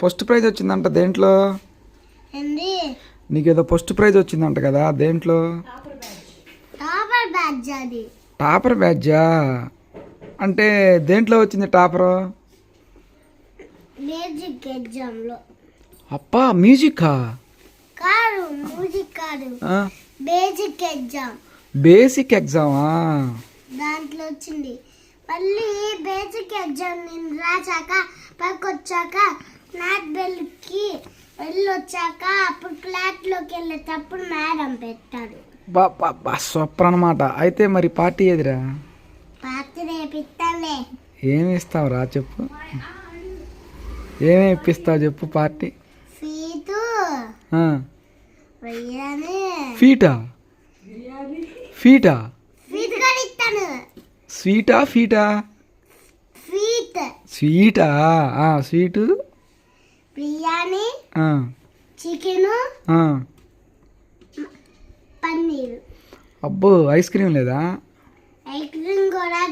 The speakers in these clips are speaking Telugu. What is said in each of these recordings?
ఫస్ట్ ప్రైజ్ వచ్చిందంట దేంట్లో? నీకేదో ఫస్ట్ ప్రైజ్ వచ్చిందంట కదా, దేంట్లో? టాపర్ బ్యాడ్జా అంటే దేంట్లో వచ్చింది టాపర్? మ్యూజిక్ ఎగ్జామ్ లో. అప్పా మ్యూజికా? కాదు మ్యూజిక్ కాదు, బేసిక్ ఎగ్జామ్. బేసిక్ ఎగ్జామా? దాంట్లో వచ్చింది. మళ్ళీ బేసిక్ ఎగ్జామ్ నేను రాసాక పైకి వచ్చాక నాట్ బెల్కి వెళ్ళొచ్చాక అప్పుడు ఫ్లాట్లోకి వెళ్ళేటప్పుడు మేడం పెట్టాడు. బా సూపర్ అనమాట. అయితే మరి పార్టీ ఏదిరా? పార్టీ రేపు ఇస్తానులే. ఏమి ఇస్తావురా చెప్పు, ఏమి ఇప్పిస్తావు చెప్పు పార్టీ? ఫీటు బిర్యానీ. ఫీటా? ఫీటా? ఫీట్ కూడా ఇస్తాను. స్వీటా ఫీటా? ఫీట్. స్వీటా? Sweet, biryani, chicken, paneer. అబ్బో ఐస్ క్రీమ్ లేదా? ఐస్ క్రీమ్ కూడా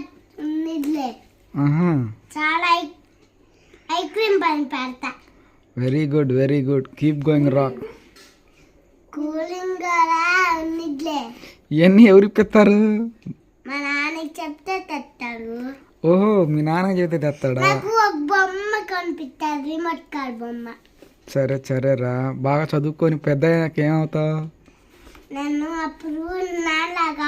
ఉన్నదిలే. చాలా ఐస్ క్రీమ్ పని పెడతా. Very good very good, keep going rock. Cooling కూడా ఉన్నదిలే. ఇవన్నీ ఎవరికి పెడతారు? మా నాన్నకి చెప్తే తెస్తాడు. ఓహో మీ నాన్న చెప్తే తెస్తాడా? నాకు ఒక బొమ్మ కనిపిస్తారు, రిమోట్ కార్ బొమ్మ. సరే సరేరా, బాగా చదువుకొని పెద్ద అయ్యాక ఏమవుతావు? నేను అప్పుడు నాన్నలాగా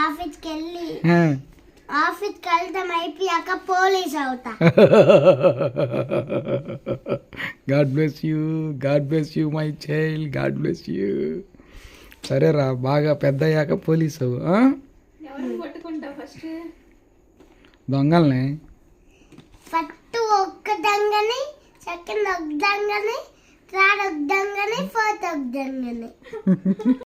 ఆఫీస్కి వెళ్తాం అయిపోయాక పోలీస్ అవుతా. God bless you my child, God bless you. సరేరా, బాగా పెద్ద అయ్యాక పోలీసు దొంగల్ని ఫస్ట్ ఒక్క దొంగని, సెకండ్ ఒక దొంగని, థర్డ్ ఒక దొంగని, ఫోర్త్ ఒక దొంగని.